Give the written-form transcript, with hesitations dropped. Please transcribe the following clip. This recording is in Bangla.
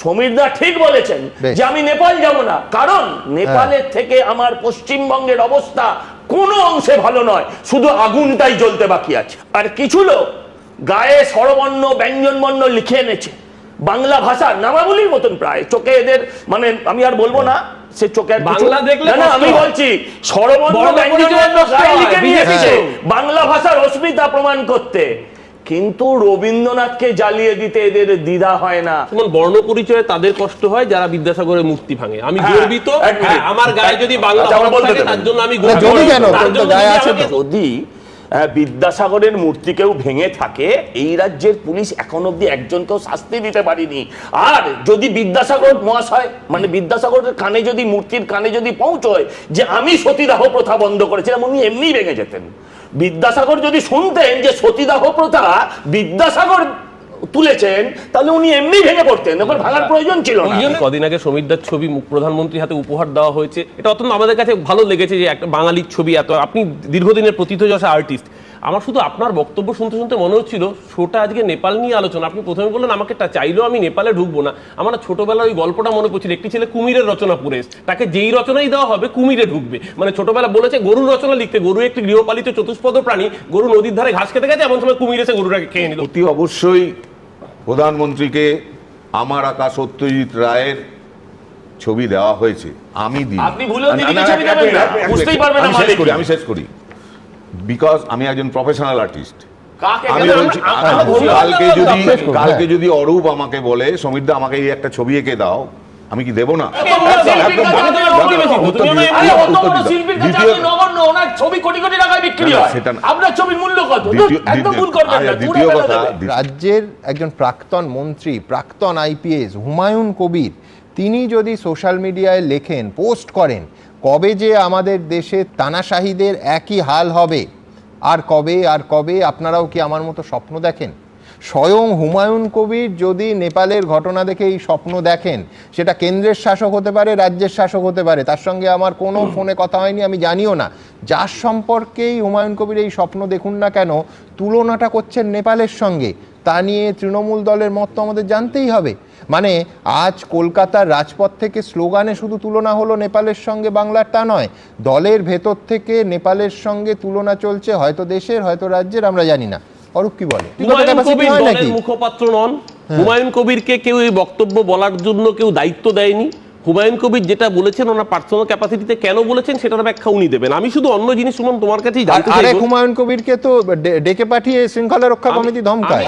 সমীরদা ঠিক বলেছেন যে আমি নেপাল যাব না, কারণ নেপালের থেকে আমার পশ্চিমবঙ্গের অবস্থা কোনো অংশে ভালো নয়, শুধু আগুনটাই জ্বলতে বাকি আছে। আর কিছু লোক গায়ে স্বরবর্ণ ব্যঞ্জনবর্ণ লিখে এনেছে বাংলা ভাষার নামাবলীর মতন, প্রায় চোখে এদের মানে আমি আর বলবো না, সে চোখে বাংলা দেখলে না, আমি বলছি স্বরবর্ণ ব্যঞ্জনবর্ণ গায়ে লিখে নিয়ে এসেছে বাংলা ভাষার অস্মিতা প্রমাণ করতে, কিন্তু রবীন্দ্রনাথকে জ্বালিয়ে দিতে এদের দ্বিধা হয় না। বর্ণ পরিচয়ে তাদের কষ্ট হয় যারা বিদ্যাসাগরের মূর্তি ভাঙে। আমি গর্বিত, আমার গায়ে যদি বাংলা থাকে তার জন্য আমি যদি বিদ্যাসাগরের মূর্তি কেউ ভেঙে থাকে, এই রাজ্যের পুলিশ এখন অব্দি একজনকেও শাস্তি দিতে পারিনি। আর যদি বিদ্যাসাগর মহাশয় মানে বিদ্যাসাগরের কানে যদি মূর্তির কানে যদি পৌঁছয় যে আমি সতীদাহ প্রথা বন্ধ করেছিলাম, উনি এমনি ভেঙে যেতেন। বিদ্যাসাগর যদি শুনতেন যে সতীদাহ প্রথা বিদ্যাসাগর তুলেছেন, তাহলে উনি এমনি ভেঙে পড়তেন, ওখানে ভাঙার প্রয়োজন ছিল না। কদিন আগে সমীরদার ছবি প্রধানমন্ত্রীর হাতে উপহার দেওয়া হয়েছে, এটা অত্যন্ত আমাদের কাছে ভালো লেগেছে যে একটা বাঙালির ছবি, এত আপনি দীর্ঘদিনের প্রথিতযশা আর্টিস্ট। আমার শুধু আপনার বক্তব্য শুনতে শুনতে মনে হচ্ছিল শোটা আজকে নেপাল নিয়ে আলোচনা। আপনি প্রথমে বললেন আমাকে চাইলেও আমি নেপালে ঢুকবো না। আমার ছোটবেলায় ওই গল্পটা মনে পড়ছিল, একটি ছেলে কুমিরের রচনা পড়ে তাকে যেই রচনাই দেওয়া হবে কুমিরে ঢুকবে, মানে ছোটবেলা বলেছে গরুর রচনা লিখতে, গরু একটি গৃহপালিত চতুষ্পদ প্রাণী, গরু নদীর ধারে ঘাস খেতে গেছে, এমন সময় কুমির এসে গরুটাকে খেয়ে নিল। অতি অবশ্যই প্রধানমন্ত্রীকে আমার আঁকা সত্যজিৎ রায়ের ছবি দেওয়া হয়েছে, আমি দিই। আপনি ভুলেও দিদিকে ছবি দেবেন না, বুঝতেই পারবেন না। আমি শেষ করি বিকজ আমি একজন প্রফেশনাল আর্টিস্ট। আমি বলছি কালকে যদি অরূপ আমাকে বলে সমীরদা আমাকে এই একটা ছবি এঁকে দাও, আমি কি দেবো না? রাজ্যের একজন প্রাক্তন মন্ত্রী, প্রাক্তন আইপিএস হুমায়ুন কবির, তিনি যদি সোশ্যাল মিডিয়ায় লেখেন, পোস্ট করেন, কবে যে আমাদের দেশে তানাশাহিদের একই হাল হবে, আর কবে আপনারাও কি আমার মতো স্বপ্ন দেখেন? স্বয়ং হুমায়ুন কবির যদি নেপালের ঘটনা দেখে এই স্বপ্ন দেখেন, সেটা কেন্দ্রের শাসক হতে পারে, রাজ্যের শাসক হতে পারে, তার সঙ্গে আমার কোনো ফোনে কথা হয়নি, আমি জানিও না, যার সম্পর্কেই হুমায়ুন কবির এই স্বপ্ন দেখুন না কেন, তুলনাটা করছেন নেপালের সঙ্গে, তা নিয়ে তৃণমূল দলের মত তো আমাদের জানতেই হবে। মানে আজ কলকাতার রাজপথ থেকে স্লোগানে শুধু তুলনা হলো নেপালের সঙ্গে বাংলার, তা নয়, দলের ভেতর থেকে নেপালের সঙ্গে তুলনা চলছে, হয়তো দেশের হয়তো রাজ্যের, আমরা জানি না। অরূপ কি বলে? মুখপাত্র নন হুমায়ুন কবিরকে, কেউ এই বক্তব্য বলার জন্য কেউ দায়িত্ব দেয়নি। হুমায়ুন কবির যেটা বলেছেন ওনার পার্সোনাল ক্যাপাসিটিতে কেন বলেছেন সেটার ব্যাখ্যা উনি দেবেন। আমি শুধু অন্য জিনিস শুনুন তোমার কাছেই জানতে চাই। হুমায়ুন কবিরকে তো ডেকে পাঠিয়ে শৃঙ্খলা রক্ষা কমিটি ধমকায়।